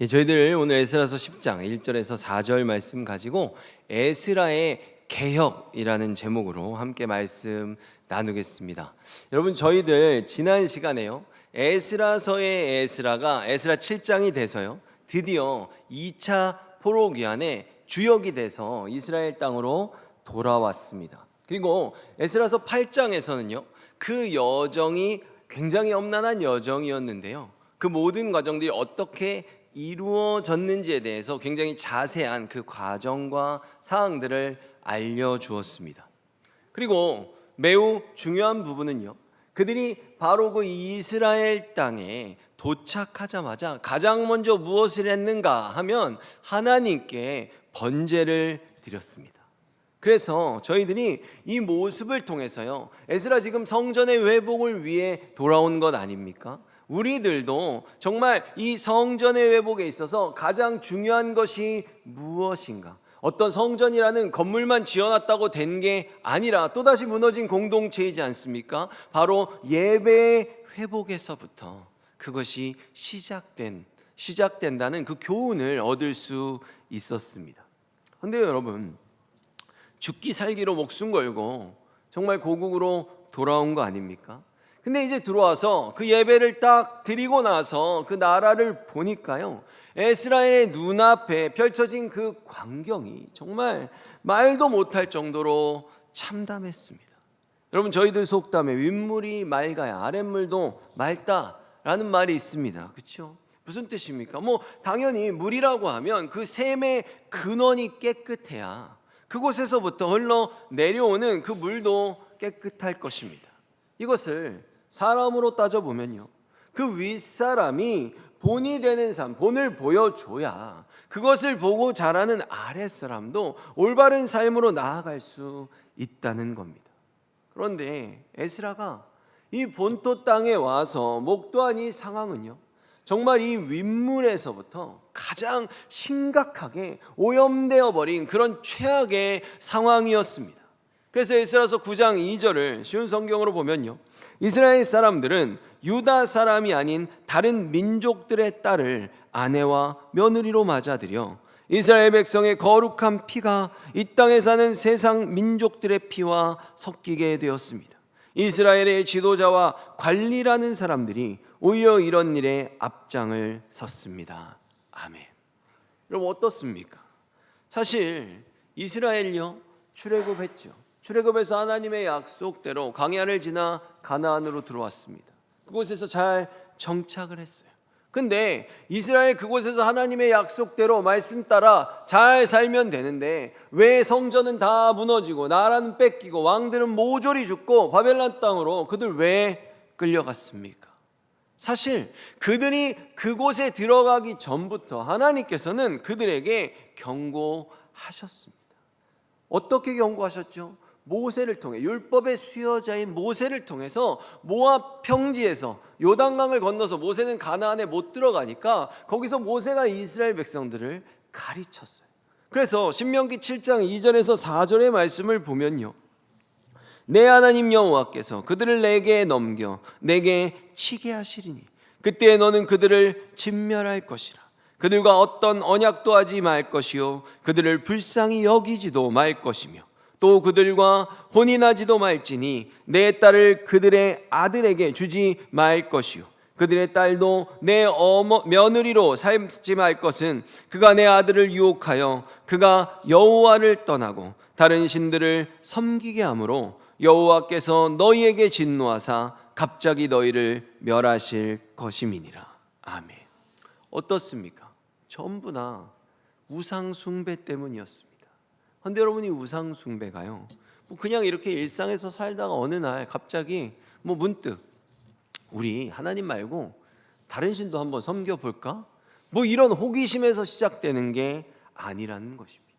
저희들 오늘 에스라서 10장 1절에서 4절 말씀 가지고 에스라의 개혁이라는 제목으로 함께 말씀 나누겠습니다. 여러분, 저희들 지난 시간에요, 에스라서의 에스라가 에스라 7장이 돼서요, 드디어 2차 포로기한의 주역이 돼서 이스라엘 땅으로 돌아왔습니다. 그리고 에스라서 8장에서는요, 그 여정이 굉장히 험난한 여정이었는데요, 그 모든 과정들이 어떻게 이루어졌는지에 대해서 굉장히 자세한 그 과정과 사항들을 알려주었습니다. 그리고 매우 중요한 부분은요, 그들이 바로 그 이스라엘 땅에 도착하자마자 가장 먼저 무엇을 했는가 하면 하나님께 번제를 드렸습니다. 그래서 저희들이 이 모습을 통해서요, 에스라 지금 성전의 회복을 위해 돌아온 것 아닙니까? 우리들도 정말 이 성전의 회복에 있어서 가장 중요한 것이 무엇인가? 어떤 성전이라는 건물만 지어놨다고 된 게 아니라 또다시 무너진 공동체이지 않습니까? 바로 예배의 회복에서부터 그것이 시작된다는 그 교훈을 얻을 수 있었습니다. 그런데 여러분, 죽기 살기로 목숨 걸고 정말 고국으로 돌아온 거 아닙니까? 근데 이제 들어와서 그 예배를 딱 드리고 나서 그 나라를 보니까요, 에스라엘의 눈앞에 펼쳐진 그 광경이 정말 말도 못할 정도로 참담했습니다. 여러분, 저희들 속담에 윗물이 맑아야 아랫물도 맑다라는 말이 있습니다. 그렇죠? 무슨 뜻입니까? 당연히 물이라고 하면 그 샘의 근원이 깨끗해야 그곳에서부터 흘러 내려오는 그 물도 깨끗할 것입니다. 이것을 사람으로 따져보면요, 그 윗사람이 본이 되는 삶, 본을 보여줘야 그것을 보고 자라는 아랫사람도 올바른 삶으로 나아갈 수 있다는 겁니다. 그런데 에스라가 이 본토 땅에 와서 목도한 이 상황은요, 정말 이 윗물에서부터 가장 심각하게 오염되어 버린 그런 최악의 상황이었습니다. 그래서 에스라서 9장 2절을 쉬운 성경으로 보면요, 이스라엘 사람들은 유다 사람이 아닌 다른 민족들의 딸을 아내와 며느리로 맞아들여 이스라엘 백성의 거룩한 피가 이 땅에 사는 세상 민족들의 피와 섞이게 되었습니다. 이스라엘의 지도자와 관리라는 사람들이 오히려 이런 일에 앞장을 섰습니다. 아멘. 여러분, 어떻습니까? 사실 이스라엘요, 출애굽했죠. 출애굽에서 하나님의 약속대로 광야를 지나 가나안으로 들어왔습니다. 그곳에서 잘 정착을 했어요. 근데 이스라엘 그곳에서 하나님의 약속대로 말씀 따라 잘 살면 되는데 왜 성전은 다 무너지고 나라는 뺏기고 왕들은 모조리 죽고 바벨론 땅으로 그들 왜 끌려갔습니까? 사실 그들이 그곳에 들어가기 전부터 하나님께서는 그들에게 경고하셨습니다. 어떻게 경고하셨죠? 모세를 통해, 율법의 수여자인 모세를 통해서 모압 평지에서 요단강을 건너서 모세는 가나안에 못 들어가니까 거기서 모세가 이스라엘 백성들을 가르쳤어요. 그래서 신명기 7장 2절에서 4절의 말씀을 보면요, 내 하나님 여호와께서 그들을 내게 넘겨 내게 치게 하시리니 그때 너는 그들을 진멸할 것이라. 그들과 어떤 언약도 하지 말 것이요 그들을 불쌍히 여기지도 말 것이며 또 그들과 혼인하지도 말지니 내 딸을 그들의 아들에게 주지 말 것이요 그들의 딸도 내 며느리로 삼지 말 것은 그가 내 아들을 유혹하여 그가 여호와를 떠나고 다른 신들을 섬기게 하므로 여호와께서 너희에게 진노하사 갑자기 너희를 멸하실 것임이니라. 아멘. 어떻습니까? 전부나 우상 숭배 때문이었습니다. 그런데 여러분이 우상 숭배가요, 그냥 이렇게 일상에서 살다가 어느 날 갑자기 문득 우리 하나님 말고 다른 신도 한번 섬겨볼까? 이런 호기심에서 시작되는 게 아니라는 것입니다.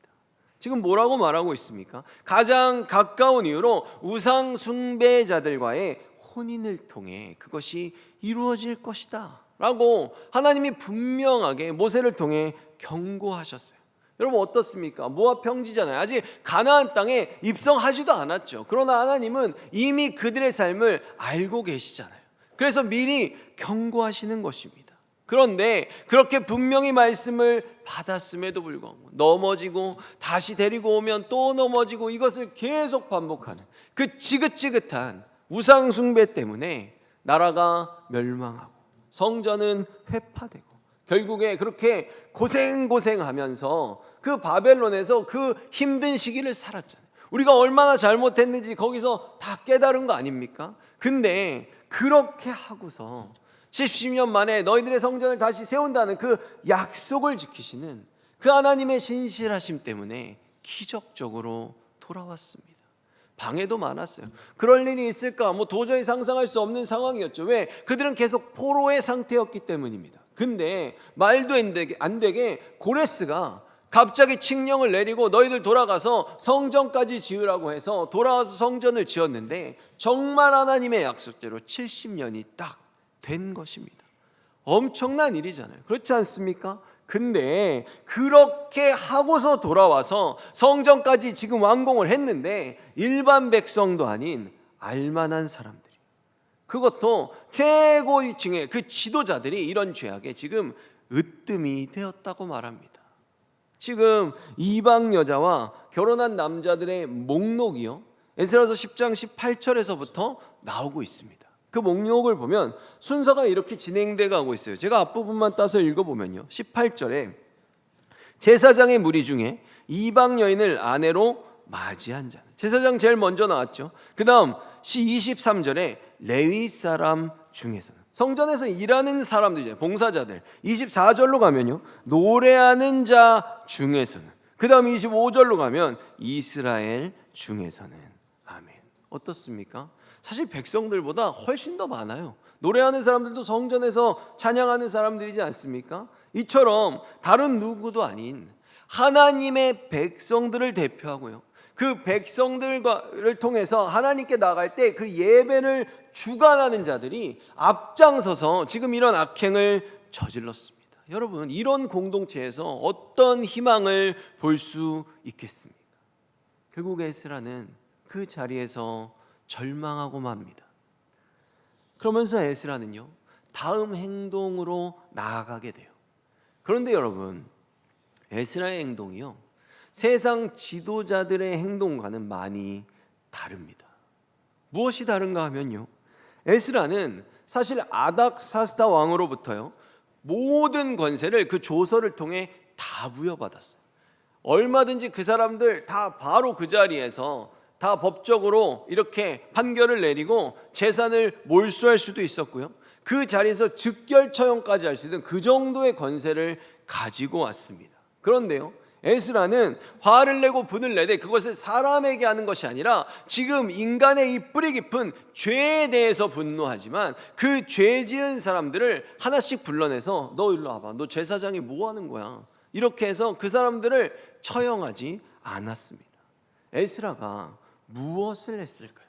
지금 뭐라고 말하고 있습니까? 가장 가까운 이유로 우상 숭배자들과의 혼인을 통해 그것이 이루어질 것이다 라고 하나님이 분명하게 모세를 통해 경고하셨어요. 여러분, 어떻습니까? 모압 평지잖아요. 아직 가나안 땅에 입성하지도 않았죠. 그러나 하나님은 이미 그들의 삶을 알고 계시잖아요. 그래서 미리 경고하시는 것입니다. 그런데 그렇게 분명히 말씀을 받았음에도 불구하고 넘어지고 다시 데리고 오면 또 넘어지고 이것을 계속 반복하는 그 지긋지긋한 우상 숭배 때문에 나라가 멸망하고 성전은 회파되고 결국에 그렇게 고생하면서 그 바벨론에서 그 힘든 시기를 살았잖아요. 우리가 얼마나 잘못했는지 거기서 다 깨달은 거 아닙니까? 근데 그렇게 하고서 70년 만에 너희들의 성전을 다시 세운다는 그 약속을 지키시는 그 하나님의 신실하심 때문에 기적적으로 돌아왔습니다. 방해도 많았어요. 그럴 일이 있을까? 도저히 상상할 수 없는 상황이었죠. 왜? 그들은 계속 포로의 상태였기 때문입니다. 근데 말도 안 되게 고레스가 갑자기 칙령을 내리고 너희들 돌아가서 성전까지 지으라고 해서 돌아와서 성전을 지었는데 정말 하나님의 약속대로 70년이 딱 된 것입니다. 엄청난 일이잖아요. 그렇지 않습니까? 근데 그렇게 하고서 돌아와서 성전까지 지금 완공을 했는데 일반 백성도 아닌 알만한 사람들이, 그것도 최고위층의 그 지도자들이 이런 죄악에 지금 으뜸이 되었다고 말합니다. 지금 이방 여자와 결혼한 남자들의 목록이요, 에스라서 10장 18절에서부터 나오고 있습니다. 그 목록을 보면 순서가 이렇게 진행돼 가고 있어요. 제가 앞부분만 따서 읽어보면요, 18절에 제사장의 무리 중에 이방 여인을 아내로 맞이한 자는, 제사장 제일 먼저 나왔죠. 그 다음 23절에 레위 사람 중에서는, 성전에서 일하는 사람들이죠, 봉사자들. 24절로 가면요, 노래하는 자 중에서는, 그 다음 25절로 가면 이스라엘 중에서는. 아멘. 어떻습니까? 사실 백성들보다 훨씬 더 많아요. 노래하는 사람들도 성전에서 찬양하는 사람들이지 않습니까? 이처럼 다른 누구도 아닌 하나님의 백성들을 대표하고요, 그 백성들을 통해서 하나님께 나갈 때 그 예배를 주관하는 자들이 앞장서서 지금 이런 악행을 저질렀습니다. 여러분, 이런 공동체에서 어떤 희망을 볼 수 있겠습니까? 결국 에스라는 그 자리에서 절망하고 맙니다. 그러면서 에스라는요, 다음 행동으로 나아가게 돼요. 그런데 여러분, 에스라의 행동이요, 세상 지도자들의 행동과는 많이 다릅니다. 무엇이 다른가 하면요, 에스라는 사실 아닥사스다 왕으로부터요 모든 권세를 그 조서를 통해 다 부여받았어요. 얼마든지 그 사람들 다 바로 그 자리에서 다 법적으로 이렇게 판결을 내리고 재산을 몰수할 수도 있었고요, 그 자리에서 즉결 처형까지 할 수 있는 그 정도의 권세를 가지고 왔습니다. 그런데요, 에스라는 화를 내고 분을 내되 그것을 사람에게 하는 것이 아니라 지금 인간의 이 뿌리 깊은 죄에 대해서 분노하지만 그 죄 지은 사람들을 하나씩 불러내서 너 일로 와봐, 너 제사장이 뭐 하는 거야, 이렇게 해서 그 사람들을 처형하지 않았습니다. 에스라가 무엇을 했을까요?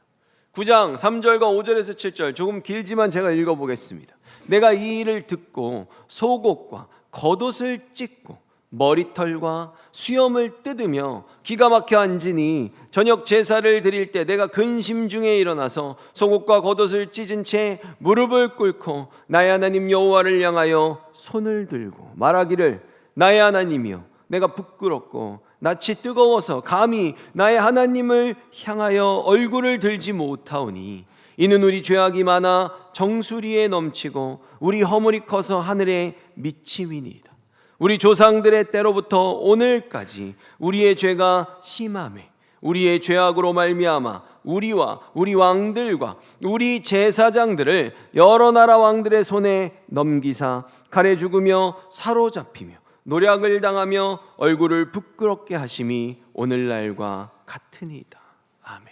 9장 3절과 5절에서 7절, 조금 길지만 제가 읽어보겠습니다. 내가 이 일을 듣고 속옷과 겉옷을 찢고 머리털과 수염을 뜯으며 기가 막혀 앉으니 저녁 제사를 드릴 때 내가 근심 중에 일어나서 속옷과 겉옷을 찢은 채 무릎을 꿇고 나의 하나님 여호와를 향하여 손을 들고 말하기를, 나의 하나님이여, 내가 부끄럽고 낯이 뜨거워서 감히 나의 하나님을 향하여 얼굴을 들지 못하오니 이는 우리 죄악이 많아 정수리에 넘치고 우리 허물이 커서 하늘에 미치미니이다. 우리 조상들의 때로부터 오늘까지 우리의 죄가 심하매 우리의 죄악으로 말미암아 우리와 우리 왕들과 우리 제사장들을 여러 나라 왕들의 손에 넘기사 칼에 죽으며 사로잡히며 노략을 당하며 얼굴을 부끄럽게 하심이 오늘날과 같으니이다. 아멘.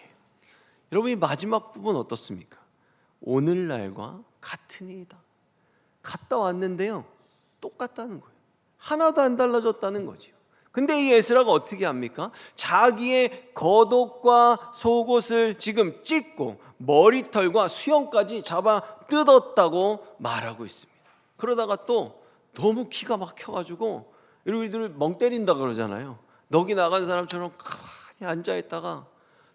여러분, 이 마지막 부분 어떻습니까? 오늘날과 같으니이다. 갔다 왔는데요, 똑같다는 거예요. 하나도 안 달라졌다는 거죠. 근데 이 에스라가 어떻게 합니까? 자기의 겉옷과 속옷을 지금 찢고 머리털과 수염까지 잡아 뜯었다고 말하고 있습니다. 그러다가 또 너무 기가 막혀가지고 우리들 멍 때린다 그러잖아요. 넋이 나간 사람처럼 가만히 앉아있다가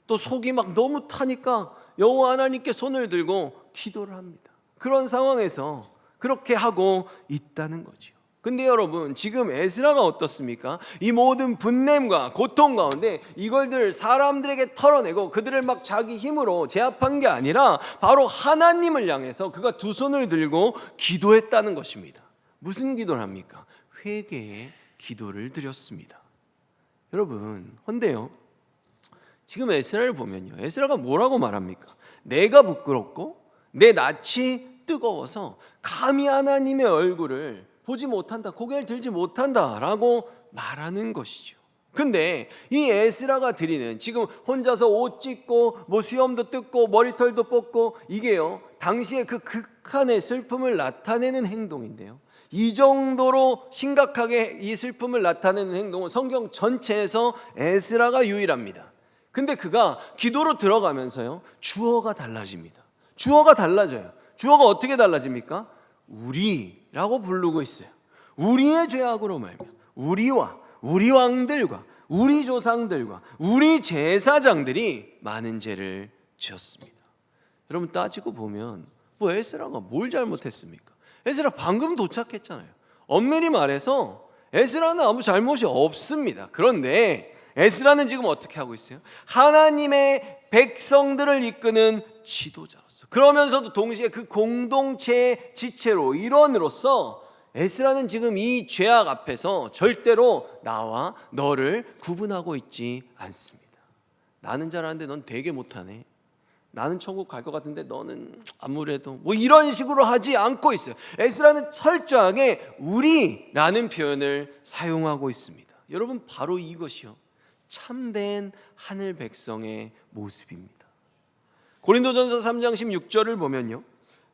또 속이 막 너무 타니까 여호와 하나님께 손을 들고 기도를 합니다. 그런 상황에서 그렇게 하고 있다는 거죠. 근데 여러분, 지금 에스라가 어떻습니까? 이 모든 분냄과 고통 가운데 이걸들 사람들에게 털어내고 그들을 막 자기 힘으로 제압한 게 아니라 바로 하나님을 향해서 그가 두 손을 들고 기도했다는 것입니다. 무슨 기도를 합니까? 회개의 기도를 드렸습니다. 여러분, 헌데요, 지금 에스라를 보면요, 에스라가 뭐라고 말합니까? 내가 부끄럽고 내 낯이 뜨거워서 감히 하나님의 얼굴을 보지 못한다, 고개를 들지 못한다라고 말하는 것이죠. 근데 이 에스라가 드리는, 지금 혼자서 옷 찢고 뭐 수염도 뜯고 머리털도 뽑고, 이게요 당시에 그 극한의 슬픔을 나타내는 행동인데요, 이 정도로 심각하게 이 슬픔을 나타내는 행동은 성경 전체에서 에스라가 유일합니다. 근데 그가 기도로 들어가면서요, 주어가 달라집니다. 주어가 달라져요. 주어가 어떻게 달라집니까? 우리라고 부르고 있어요. 우리의 죄악으로 말며 우리와 우리 왕들과 우리 조상들과 우리 제사장들이 많은 죄를 지었습니다. 여러분, 따지고 보면 뭐 에스라가 뭘 잘못했습니까? 에스라 방금 도착했잖아요. 엄밀히 말해서 에스라는 아무 잘못이 없습니다. 그런데 에스라는 지금 어떻게 하고 있어요? 하나님의 백성들을 이끄는 지도자로서, 그러면서도 동시에 그 공동체의 지체로, 일원으로서 에스라는 지금 이 죄악 앞에서 절대로 나와 너를 구분하고 있지 않습니다. 나는 잘하는데 넌 되게 못하네, 나는 천국 갈 것 같은데 너는 아무래도, 뭐 이런 식으로 하지 않고 있어요. 에스라는 철저하게 우리라는 표현을 사용하고 있습니다. 여러분, 바로 이것이요 참된 하늘 백성의 모습입니다. 고린도전서 3장 16절을 보면요,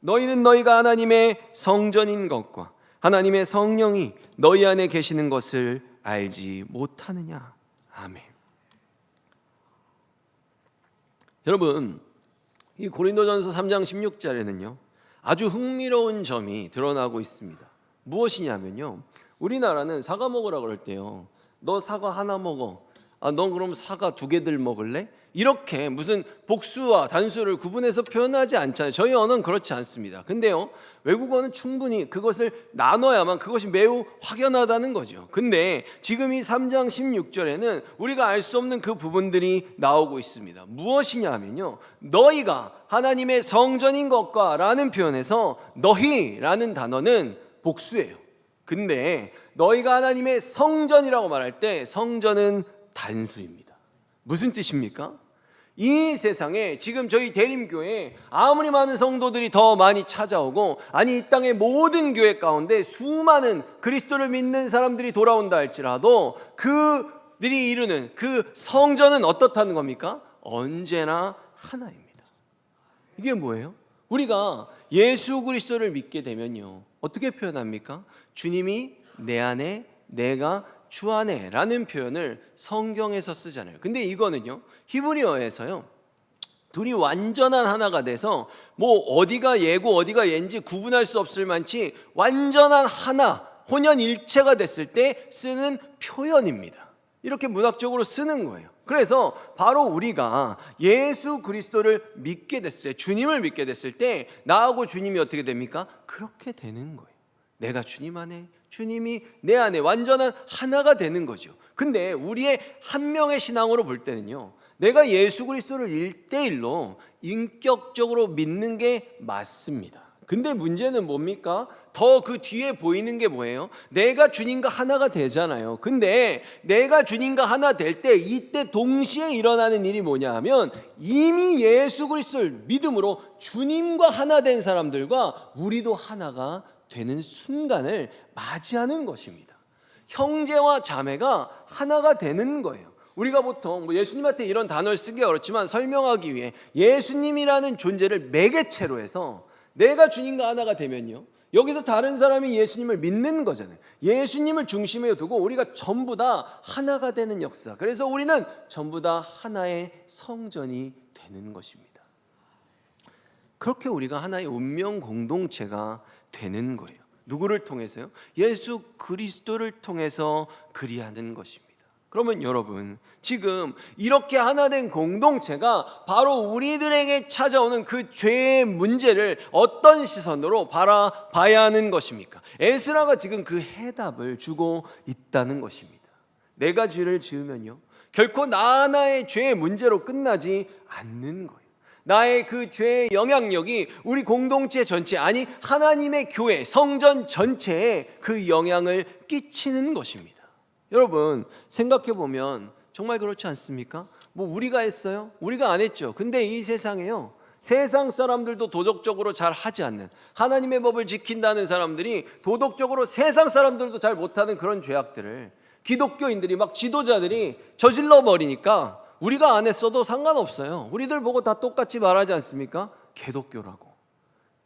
너희는 너희가 하나님의 성전인 것과 하나님의 성령이 너희 안에 계시는 것을 알지 못하느냐. 아멘. 여러분, 이 고린도전서 3장 16절에는요 아주 흥미로운 점이 드러나고 있습니다. 무엇이냐면요, 우리나라는 사과 먹으라 그럴 때요, 너 사과 하나 먹어, 넌 그럼 사과 2개들 먹을래? 이렇게 무슨 복수와 단수를 구분해서 표현하지 않잖아요. 저희 언어는 그렇지 않습니다. 근데요, 외국어는 충분히 그것을 나눠야만 그것이 매우 확연하다는 거죠. 근데 지금 이 3장 16절에는 우리가 알 수 없는 그 부분들이 나오고 있습니다. 무엇이냐 하면요, 너희가 하나님의 성전인 것과 라는 표현에서 너희라는 단어는 복수예요. 근데 너희가 하나님의 성전이라고 말할 때 성전은 단수입니다. 무슨 뜻입니까? 이 세상에 지금 저희 대림교회에 아무리 많은 성도들이 더 많이 찾아오고, 아니 이 땅의 모든 교회 가운데 수많은 그리스도를 믿는 사람들이 돌아온다 할지라도 그들이 이루는 그 성전은 어떻다는 겁니까? 언제나 하나입니다. 이게 뭐예요? 우리가 예수 그리스도를 믿게 되면요 어떻게 표현합니까? 주님이 내 안에, 내가 주 안에 라는 표현을 성경에서 쓰잖아요. 근데 이거는요 히브리어에서요 둘이 완전한 하나가 돼서 뭐 어디가 얘고 어디가 얘인지 구분할 수 없을 만치 완전한 하나, 혼연일체가 됐을 때 쓰는 표현입니다. 이렇게 문학적으로 쓰는 거예요. 그래서 바로 우리가 예수 그리스도를 믿게 됐을 때, 주님을 믿게 됐을 때 나하고 주님이 어떻게 됩니까? 그렇게 되는 거예요. 내가 주님 안에, 주님이 내 안에 완전한 하나가 되는 거죠. 근데 우리의 한 명의 신앙으로 볼 때는요 내가 예수 그리스도를 1대1로 인격적으로 믿는 게 맞습니다. 근데 문제는 뭡니까? 더 그 뒤에 보이는 게 뭐예요? 내가 주님과 하나가 되잖아요. 근데 내가 주님과 하나 될 때 이때 동시에 일어나는 일이 뭐냐 하면 이미 예수 그리스도를 믿음으로 주님과 하나 된 사람들과 우리도 하나가 되는 순간을 맞이하는 것입니다. 형제와 자매가 하나가 되는 거예요. 우리가 보통 예수님한테 이런 단어를 쓰기가 그렇지만 설명하기 위해 예수님이라는 존재를 매개체로 해서 내가 주님과 하나가 되면요 여기서 다른 사람이 예수님을 믿는 거잖아요. 예수님을 중심에 두고 우리가 전부 다 하나가 되는 역사. 그래서 우리는 전부 다 하나의 성전이 되는 것입니다. 그렇게 우리가 하나의 운명 공동체가 되는 거예요. 누구를 통해서요? 예수 그리스도를 통해서 그리하는 것입니다. 그러면 여러분, 지금 이렇게 하나 된 공동체가 바로 우리들에게 찾아오는 그 죄의 문제를 어떤 시선으로 바라봐야 하는 것입니까? 에스라가 지금 그 해답을 주고 있다는 것입니다. 내가 죄를 지으면요, 결코 나 하나의 죄의 문제로 끝나지 않는 거예요. 나의 그 죄의 영향력이 우리 공동체 전체, 아니 하나님의 교회, 성전 전체에 그 영향을 끼치는 것입니다. 여러분, 생각해 보면 정말 그렇지 않습니까? 뭐 우리가 했어요? 우리가 안 했죠. 근데 이 세상에요, 세상 사람들도 도덕적으로 잘 하지 않는, 하나님의 법을 지킨다는 사람들이 도덕적으로 세상 사람들도 잘 못하는 그런 죄악들을 기독교인들이, 막 지도자들이 저질러 버리니까 우리가 안 했어도 상관없어요. 우리들 보고 다 똑같이 말하지 않습니까? 개독교라고.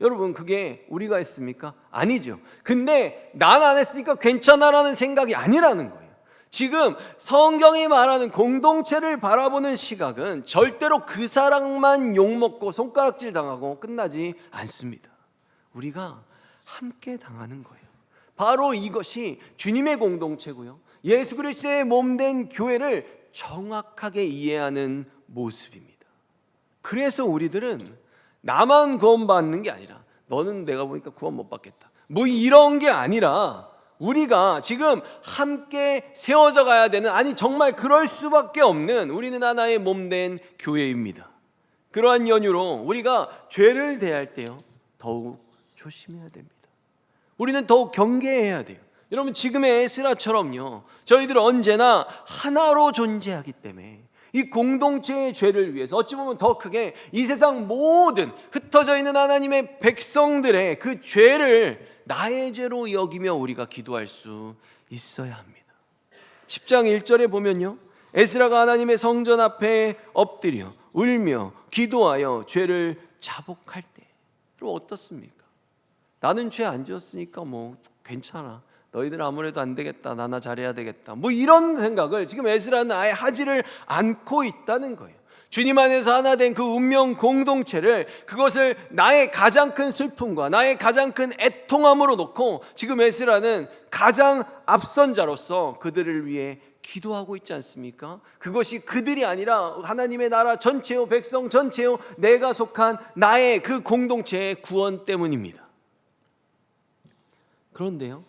여러분, 그게 우리가 했습니까? 아니죠. 근데 난 안 했으니까 괜찮아라는 생각이 아니라는 거예요. 지금 성경이 말하는 공동체를 바라보는 시각은 절대로 그 사람만 욕먹고 손가락질 당하고 끝나지 않습니다. 우리가 함께 당하는 거예요. 바로 이것이 주님의 공동체고요, 예수 그리스도의 몸된 교회를 정확하게 이해하는 모습입니다. 그래서 우리들은 나만 구원받는 게 아니라, 너는 내가 보니까 구원 못 받겠다, 뭐 이런 게 아니라, 우리가 지금 함께 세워져 가야 되는, 아니 정말 그럴 수밖에 없는, 우리는 하나의 몸된 교회입니다. 그러한 연유로 우리가 죄를 대할 때요, 더욱 조심해야 됩니다. 우리는 더욱 경계해야 돼요. 여러분, 지금의 에스라처럼요, 저희들은 언제나 하나로 존재하기 때문에 이 공동체의 죄를 위해서, 어찌 보면 더 크게 이 세상 모든 흩어져 있는 하나님의 백성들의 그 죄를 나의 죄로 여기며 우리가 기도할 수 있어야 합니다. 10장 1절에 보면요, 에스라가 하나님의 성전 앞에 엎드려 울며 기도하여 죄를 자복할 때, 그럼 어떻습니까? 나는 죄 안 지었으니까 뭐 괜찮아, 너희들 아무래도 안 되겠다, 나나 잘해야 되겠다, 뭐 이런 생각을 지금 에스라는 아예 하지를 않고 있다는 거예요. 주님 안에서 하나 된 그 운명 공동체를, 그것을 나의 가장 큰 슬픔과 나의 가장 큰 애통함으로 놓고 지금 에스라는 가장 앞선 자로서 그들을 위해 기도하고 있지 않습니까? 그것이 그들이 아니라 하나님의 나라 전체요, 백성 전체요, 내가 속한 나의 그 공동체의 구원 때문입니다. 그런데요,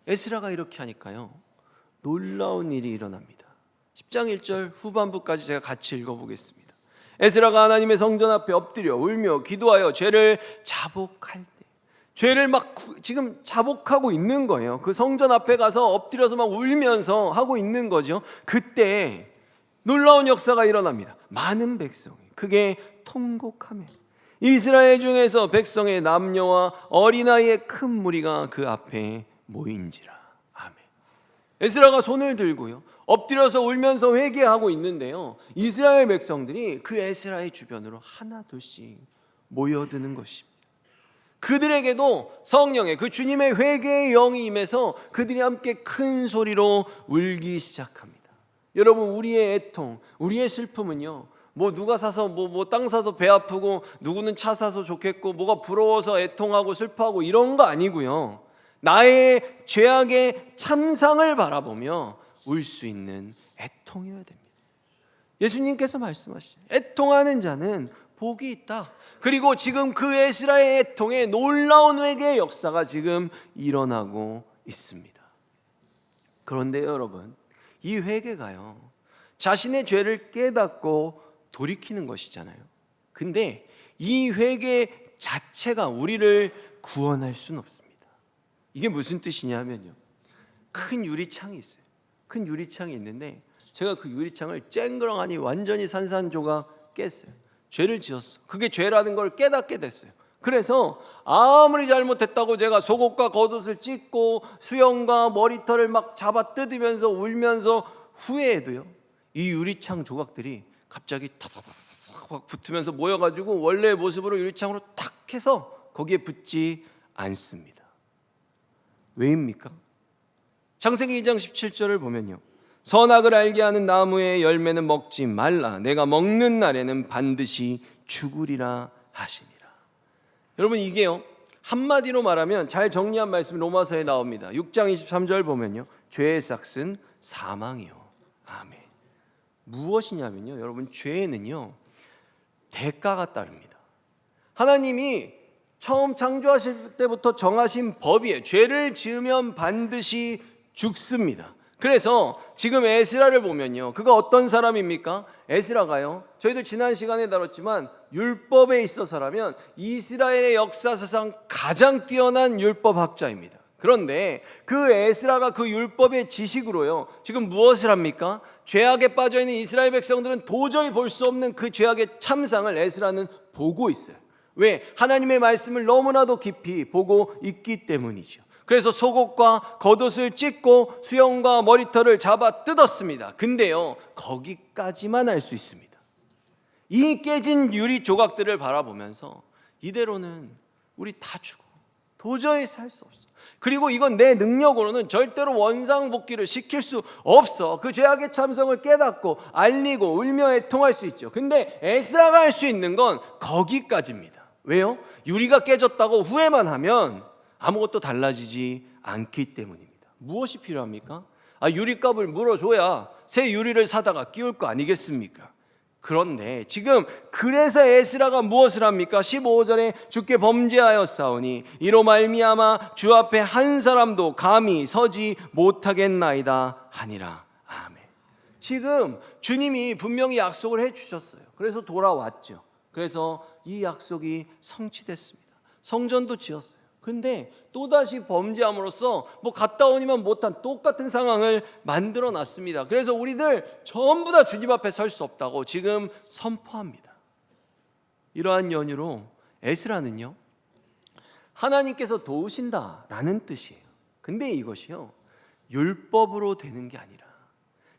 에스라가 이렇게 하니까요, 놀라운 일이 일어납니다. 10장 1절 후반부까지 제가 같이 읽어보겠습니다. 에스라가 하나님의 성전 앞에 엎드려 울며 기도하여 죄를 자복할 때, 죄를 막 지금 자복하고 있는 거예요. 그 성전 앞에 가서 엎드려서 막 울면서 하고 있는 거죠. 그때 놀라운 역사가 일어납니다. 많은 백성이 크게 통곡하며 이스라엘 중에서 백성의 남녀와 어린아이의 큰 무리가 그 앞에 모인지라. 아멘. 에스라가 손을 들고요, 엎드려서 울면서 회개하고 있는데요, 이스라엘 백성들이 그 에스라의 주변으로 하나 둘씩 모여드는 것입니다. 그들에게도 성령의, 그 주님의 회개의 영이 임해서 그들이 함께 큰 소리로 울기 시작합니다. 여러분, 우리의 애통, 우리의 슬픔은요, 뭐 누가 사서 뭐 땅 사서 배 아프고, 누구는 차 사서 좋겠고, 뭐가 부러워서 애통하고 슬퍼하고 이런 거 아니고요, 나의 죄악의 참상을 바라보며 울 수 있는 애통이어야 됩니다. 예수님께서 말씀하시죠. 애통하는 자는 복이 있다. 그리고 지금 그 에스라의 애통에 놀라운 회개의 역사가 지금 일어나고 있습니다. 그런데 여러분, 이 회개가요, 자신의 죄를 깨닫고 돌이키는 것이잖아요. 근데 이 회개 자체가 우리를 구원할 수는 없습니다. 이게 무슨 뜻이냐면요, 큰 유리창이 있어요. 큰 유리창이 있는데 제가 그 유리창을 쨍그랑하니 완전히 산산조각 깼어요. 죄를 지었어. 그게 죄라는 걸 깨닫게 됐어요. 그래서 아무리 잘못했다고 제가 속옷과 겉옷을 찢고 수염과 머리털을 막 잡아 뜯으면서 울면서 후회해도요, 이 유리창 조각들이 갑자기 타다닥 붙으면서 모여가지고 원래의 모습으로 유리창으로 탁 해서 거기에 붙지 않습니다. 왜입니까? 창세기 2장 17절을 보면요, 선악을 알게 하는 나무의 열매는 먹지 말라, 내가 먹는 날에는 반드시 죽으리라 하시니라. 여러분, 이게요, 한마디로 말하면 잘 정리한 말씀이 로마서에 나옵니다. 6장 23절 보면요, 죄의 삭은 사망이요. 아멘. 무엇이냐면요, 여러분, 죄에는요 대가가 따릅니다. 하나님이 처음 창조하실 때부터 정하신 법이에요. 죄를 지으면 반드시 죽습니다. 그래서 지금 에스라를 보면요, 그가 어떤 사람입니까? 에스라가요, 저희들 지난 시간에 다뤘지만 율법에 있어서라면 이스라엘의 역사사상 가장 뛰어난 율법학자입니다. 그런데 그 에스라가 그 율법의 지식으로요, 지금 무엇을 합니까? 죄악에 빠져있는 이스라엘 백성들은 도저히 볼 수 없는 그 죄악의 참상을 에스라는 보고 있어요. 왜? 하나님의 말씀을 너무나도 깊이 보고 있기 때문이죠. 그래서 속옷과 겉옷을 찢고 수염과 머리털을 잡아 뜯었습니다. 근데요, 거기까지만 알 수 있습니다. 이 깨진 유리 조각들을 바라보면서 이대로는 우리 다 죽어. 도저히 살 수 없어. 그리고 이건 내 능력으로는 절대로 원상복귀를 시킬 수 없어. 그 죄악의 참성을 깨닫고 알리고 울며 애통할 수 있죠. 근데 에스라가 할 수 있는 건 거기까지입니다. 왜요? 유리가 깨졌다고 후회만 하면 아무것도 달라지지 않기 때문입니다. 무엇이 필요합니까? 유리값을 물어줘야 새 유리를 사다가 끼울 거 아니겠습니까? 그런데 지금 그래서 에스라가 무엇을 합니까? 15절에 주께 범죄하였사오니 이로 말미암아 주 앞에 한 사람도 감히 서지 못하겠나이다 하니라. 아멘. 지금 주님이 분명히 약속을 해주셨어요. 그래서 돌아왔죠. 그래서 이 약속이 성취됐습니다. 성전도 지었어요. 근데 또다시 범죄함으로써 갔다 오니만 못한 똑같은 상황을 만들어 놨습니다. 그래서 우리들 전부 다 주님 앞에 설 수 없다고 지금 선포합니다. 이러한 연유로 에스라는요, 하나님께서 도우신다라는 뜻이에요. 근데 이것이요, 율법으로 되는 게 아니라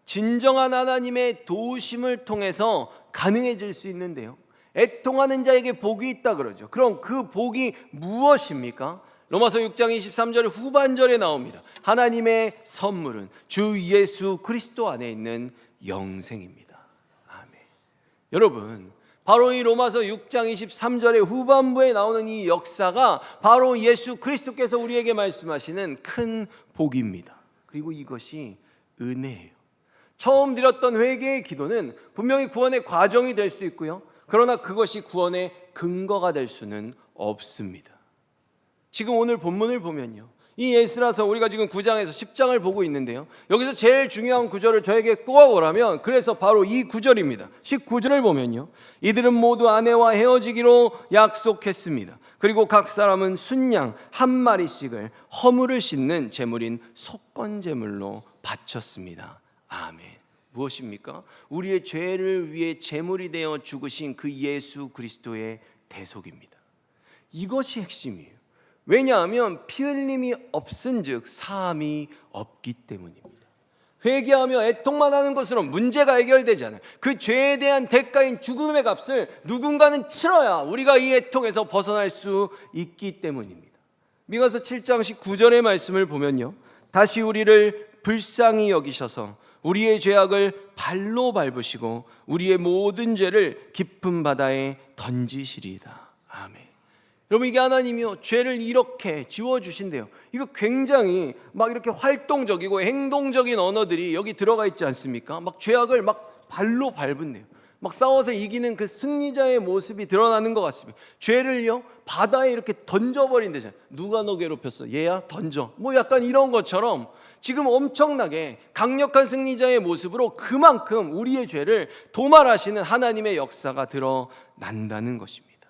진정한 하나님의 도우심을 통해서 가능해질 수 있는데요, 애통하는 자에게 복이 있다 그러죠. 그럼 그 복이 무엇입니까? 로마서 6장 23절 후반절에 나옵니다. 하나님의 선물은 주 예수 그리스도 안에 있는 영생입니다. 아멘. 여러분, 바로 이 로마서 6장 23절의 후반부에 나오는 이 역사가 바로 예수 그리스도께서 우리에게 말씀하시는 큰 복입니다. 그리고 이것이 은혜예요. 처음 드렸던 회개의 기도는 분명히 구원의 과정이 될 수 있고요, 그러나 그것이 구원의 근거가 될 수는 없습니다. 지금 오늘 본문을 보면요, 이 에스라서 우리가 지금 9장에서 10장을 보고 있는데요, 여기서 제일 중요한 구절을 저에게 꼽아보라면 그래서 바로 이 구절입니다. 19절을 보면요, 이들은 모두 아내와 헤어지기로 약속했습니다. 그리고 각 사람은 순양 한 마리씩을 허물을 씻는 제물인 속건제물로 바쳤습니다. 아멘. 무엇입니까? 우리의 죄를 위해 제물이 되어 죽으신 그 예수 그리스도의 대속입니다. 이것이 핵심이에요. 왜냐하면 피 흘림이 없은즉 사함이 없기 때문입니다. 회개하며 애통만 하는 것으로 문제가 해결되지 않아요. 그 죄에 대한 대가인 죽음의 값을 누군가는 치러야 우리가 이 애통에서 벗어날 수 있기 때문입니다. 미가서 7장 19절의 말씀을 보면요, 다시 우리를 불쌍히 여기셔서 우리의 죄악을 발로 밟으시고 우리의 모든 죄를 깊은 바다에 던지시리이다. 아멘. 여러분, 이게 하나님이요, 죄를 이렇게 지워주신대요. 이거 굉장히 이렇게 활동적이고 행동적인 언어들이 여기 들어가 있지 않습니까? 죄악을 발로 밟은대요. 싸워서 이기는 그 승리자의 모습이 드러나는 것 같습니다. 죄를요, 바다에 이렇게 던져버린대잖아요. 누가 너 괴롭혔어? 얘야? 던져. 약간 이런 것처럼 지금 엄청나게 강력한 승리자의 모습으로 그만큼 우리의 죄를 도말하시는 하나님의 역사가 드러난다는 것입니다.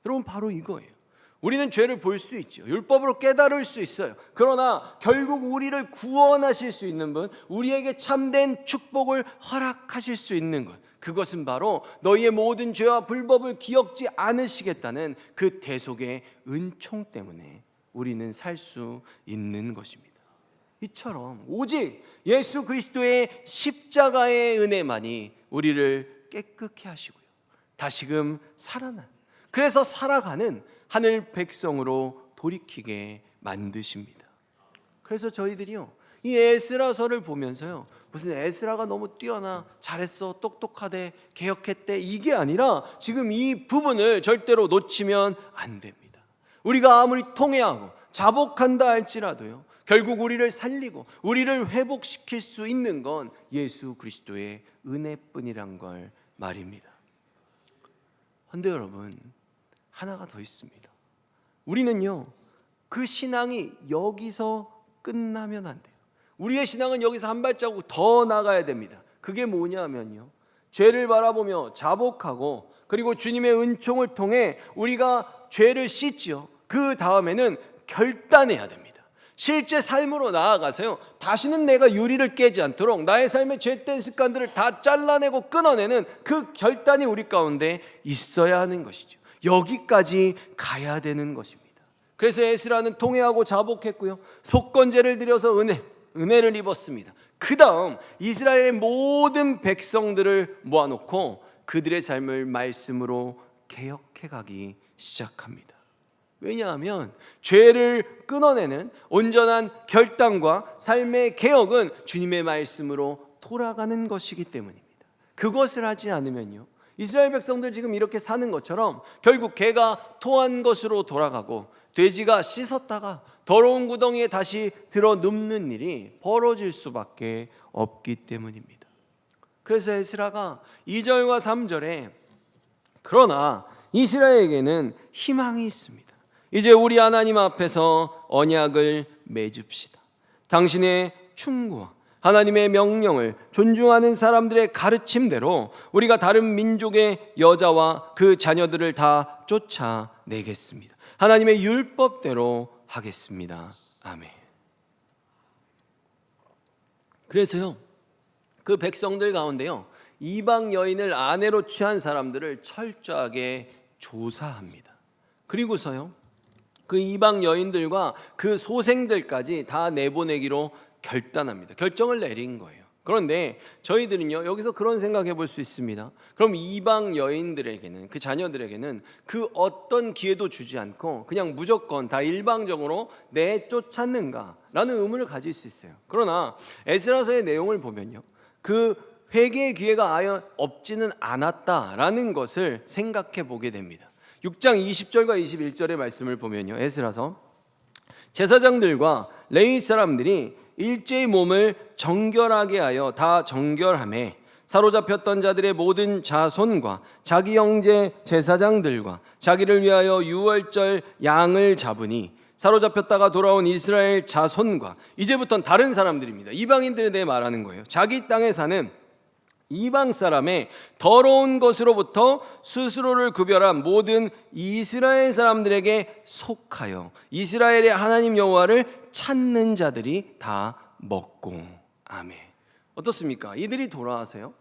여러분, 바로 이거예요. 우리는 죄를 볼 수 있죠. 율법으로 깨달을 수 있어요. 그러나 결국 우리를 구원하실 수 있는 분, 우리에게 참된 축복을 허락하실 수 있는 것, 그것은 바로 너희의 모든 죄와 불법을 기억지 않으시겠다는 그 대속의 은총 때문에 우리는 살 수 있는 것입니다. 이처럼 오직 예수 그리스도의 십자가의 은혜만이 우리를 깨끗게 하시고요, 다시금 살아난, 그래서 살아가는 하늘 백성으로 돌이키게 만드십니다. 그래서 저희들이요, 이 에스라서를 보면서요, 무슨 에스라가 너무 뛰어나, 잘했어, 똑똑하대, 개혁했대, 이게 아니라 지금 이 부분을 절대로 놓치면 안 됩니다. 우리가 아무리 통회하고 자복한다 할지라도요, 결국 우리를 살리고 우리를 회복시킬 수 있는 건 예수 그리스도의 은혜뿐이란 걸 말입니다. 그런데 여러분, 하나가 더 있습니다. 우리는요, 그 신앙이 여기서 끝나면 안 돼요. 우리의 신앙은 여기서 한 발자국 더 나가야 됩니다. 그게 뭐냐면요, 죄를 바라보며 자복하고 그리고 주님의 은총을 통해 우리가 죄를 씻지요. 그 다음에는 결단해야 됩니다. 실제 삶으로 나아가서요, 다시는 내가 유리를 깨지 않도록 나의 삶의 죄된 습관들을 다 잘라내고 끊어내는 그 결단이 우리 가운데 있어야 하는 것이죠. 여기까지 가야 되는 것입니다. 그래서 에스라는 통회하고 자복했고요, 속건제를 드려서 은혜를 입었습니다. 그 다음 이스라엘의 모든 백성들을 모아놓고 그들의 삶을 말씀으로 개혁해 가기 시작합니다. 왜냐하면 죄를 끊어내는 온전한 결단과 삶의 개혁은 주님의 말씀으로 돌아가는 것이기 때문입니다. 그것을 하지 않으면요, 이스라엘 백성들 지금 이렇게 사는 것처럼 결국 개가 토한 것으로 돌아가고 돼지가 씻었다가 더러운 구덩이에 다시 들어 눕는 일이 벌어질 수밖에 없기 때문입니다. 그래서 에스라가 2절과 3절에 그러나 이스라엘에게는 희망이 있습니다. 이제 우리 하나님 앞에서 언약을 맺읍시다. 당신의 충고와 하나님의 명령을 존중하는 사람들의 가르침대로 우리가 다른 민족의 여자와 그 자녀들을 다 쫓아내겠습니다. 하나님의 율법대로 하겠습니다. 아멘. 그래서요, 그 백성들 가운데요, 이방 여인을 아내로 취한 사람들을 철저하게 조사합니다. 그리고서요, 그 이방 여인들과 그 소생들까지 다 내보내기로 결단합니다. 결정을 내린 거예요. 그런데 저희들은요, 여기서 그런 생각해 볼 수 있습니다. 그럼 이방 여인들에게는, 그 자녀들에게는 그 어떤 기회도 주지 않고 그냥 무조건 다 일방적으로 내쫓았는가 라는 의문을 가질 수 있어요. 그러나 에스라서의 내용을 보면요, 그 회개의 기회가 아예 없지는 않았다라는 것을 생각해 보게 됩니다. 6장 20절과 21절의 말씀을 보면요, 에스라서 제사장들과 레위 사람들이 일제히 몸을 정결하게 하여 다 정결하매 사로잡혔던 자들의 모든 자손과 자기 형제 제사장들과 자기를 위하여 유월절 양을 잡으니 사로잡혔다가 돌아온 이스라엘 자손과, 이제부터는 다른 사람들입니다. 이방인들에 대해 말하는 거예요. 자기 땅에 사는 이방 사람의 더러운 것으로부터 스스로를 구별한 모든 이스라엘 사람들에게 속하여 이스라엘의 하나님 여호와를 찾는 자들이 다 먹고. 아멘. 어떻습니까? 이들이 돌아와서요,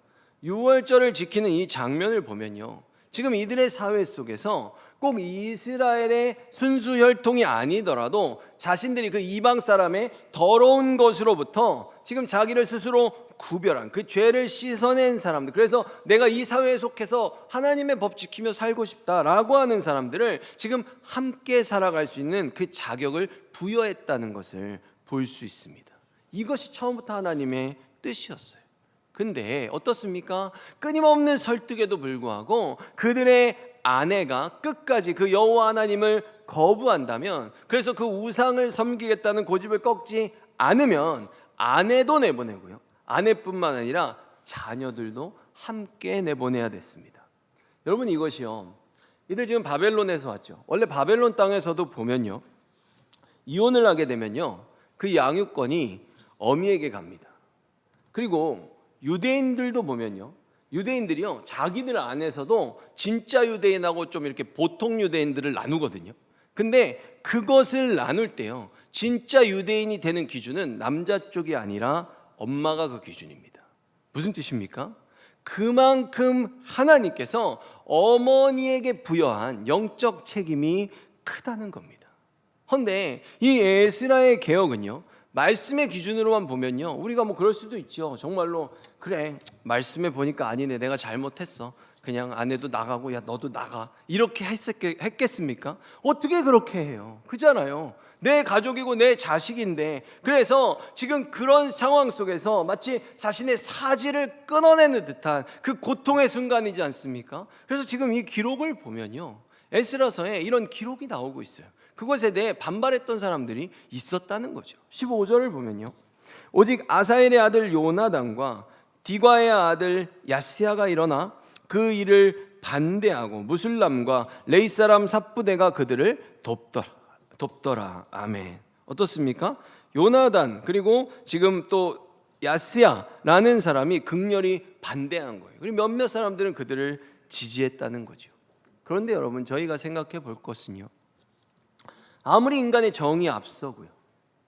유월절을 지키는 이 장면을 보면요, 지금 이들의 사회 속에서 꼭 이스라엘의 순수 혈통이 아니더라도 자신들이 그 이방 사람의 더러운 것으로부터 지금 자기를 스스로 구별한, 그 죄를 씻어낸 사람들, 그래서 내가 이 사회에 속해서 하나님의 법 지키며 살고 싶다라고 하는 사람들을 지금 함께 살아갈 수 있는 그 자격을 부여했다는 것을 볼 수 있습니다. 이것이 처음부터 하나님의 뜻이었어요. 근데 어떻습니까? 끊임없는 설득에도 불구하고 그들의 아내가 끝까지 그 여호와 하나님을 거부한다면, 그래서 그 우상을 섬기겠다는 고집을 꺾지 않으면 아내도 내보내고요, 아내뿐만 아니라 자녀들도 함께 내보내야 됐습니다. 여러분, 이것이요, 이들 지금 바벨론에서 왔죠. 원래 바벨론 땅에서도 보면요, 이혼을 하게 되면요, 그 양육권이 어미에게 갑니다. 그리고 유대인들도 보면요, 유대인들이요, 자기들 안에서도 진짜 유대인하고 좀 이렇게 보통 유대인들을 나누거든요. 근데 그것을 나눌 때요, 진짜 유대인이 되는 기준은 남자 쪽이 아니라 엄마가 그 기준입니다. 무슨 뜻입니까? 그만큼 하나님께서 어머니에게 부여한 영적 책임이 크다는 겁니다. 그런데 이 에스라의 개혁은요, 말씀의 기준으로만 보면요, 우리가 뭐 그럴 수도 있죠. 정말로 그래, 말씀에 보니까 아니네, 내가 잘못했어, 그냥 아내도 나가고 야 너도 나가, 이렇게 했겠습니까? 어떻게 그렇게 해요? 그잖아요. 내 가족이고 내 자식인데. 그래서 지금 그런 상황 속에서 마치 자신의 사지를 끊어내는 듯한 그 고통의 순간이지 않습니까? 그래서 지금 이 기록을 보면요, 에스라서에 이런 기록이 나오고 있어요. 그것에 대해 반발했던 사람들이 있었다는 거죠. 15절을 보면요, 오직 아사엘의 아들 요나단과 디과의 아들 야스야가 일어나 그 일을 반대하고 무술람과 레이 사람 삽부대가 그들을 돕더라. 아멘. 어떻습니까? 요나단 그리고 지금 또 야스야라는 사람이 극렬히 반대한 거예요. 그리고 몇몇 사람들은 그들을 지지했다는 거죠. 그런데 여러분, 저희가 생각해 볼 것은요, 아무리 인간의 정이 앞서고요,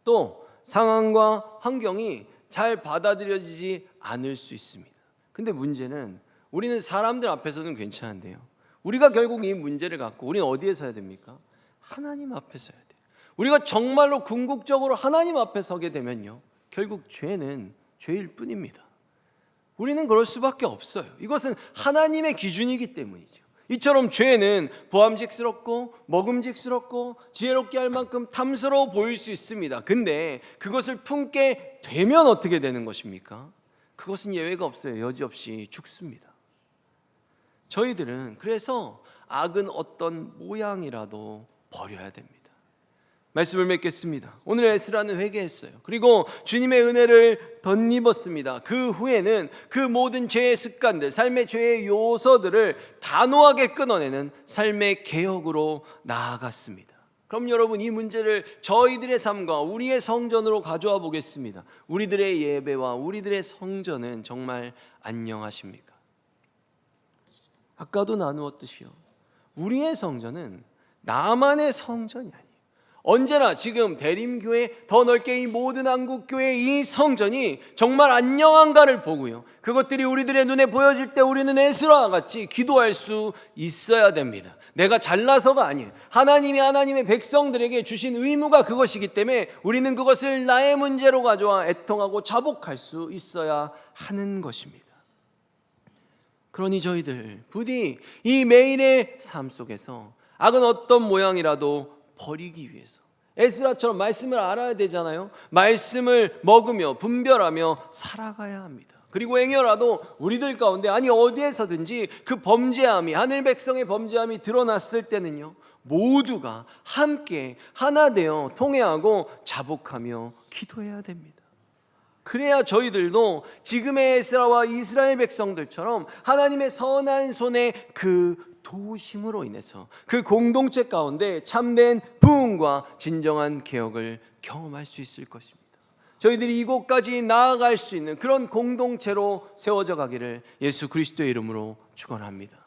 또 상황과 환경이 잘 받아들여지지 않을 수 있습니다. 근데 문제는 우리는 사람들 앞에서는 괜찮은데요, 우리가 결국 이 문제를 갖고 우리는 어디에 서야 됩니까? 하나님 앞에 서야 돼요. 우리가 정말로 궁극적으로 하나님 앞에 서게 되면요, 결국 죄는 죄일 뿐입니다. 우리는 그럴 수밖에 없어요. 이것은 하나님의 기준이기 때문이죠. 이처럼 죄는 보암직스럽고 먹음직스럽고 지혜롭게 할 만큼 탐스러워 보일 수 있습니다. 근데 그것을 품게 되면 어떻게 되는 것입니까? 그것은 예외가 없어요. 여지없이 죽습니다. 저희들은 그래서 악은 어떤 모양이라도 버려야 됩니다. 말씀을 맺겠습니다. 오늘 에스라는 회개했어요. 그리고 주님의 은혜를 덧입었습니다. 그 후에는 그 모든 죄의 습관들, 삶의 죄의 요소들을 단호하게 끊어내는 삶의 개혁으로 나아갔습니다. 그럼 여러분, 이 문제를 저희들의 삶과 우리의 성전으로 가져와 보겠습니다. 우리들의 예배와 우리들의 성전은 정말 안녕하십니까? 아까도 나누었듯이요, 우리의 성전은 나만의 성전이 아니에요. 언제나 지금 대림교회, 더 넓게 이 모든 한국교회 이 성전이 정말 안녕한가를 보고요, 그것들이 우리들의 눈에 보여질 때 우리는 에스라와 같이 기도할 수 있어야 됩니다. 내가 잘나서가 아니에요. 하나님의 백성들에게 주신 의무가 그것이기 때문에 우리는 그것을 나의 문제로 가져와 애통하고 자복할 수 있어야 하는 것입니다. 그러니 저희들 부디 이 매일의 삶 속에서 악은 어떤 모양이라도 버리기 위해서 에스라처럼 말씀을 알아야 되잖아요. 말씀을 먹으며 분별하며 살아가야 합니다. 그리고 행여라도 우리들 가운데, 아니 어디에서든지 그 범죄함이, 하늘 백성의 범죄함이 드러났을 때는요, 모두가 함께 하나 되어 통회하고 자복하며 기도해야 됩니다. 그래야 저희들도 지금의 에스라와 이스라엘 백성들처럼 하나님의 선한 손에 그 도우심으로 인해서 그 공동체 가운데 참된 부흥과 진정한 개혁을 경험할 수 있을 것입니다. 저희들이 이곳까지 나아갈 수 있는 그런 공동체로 세워져 가기를 예수 그리스도의 이름으로 축원합니다.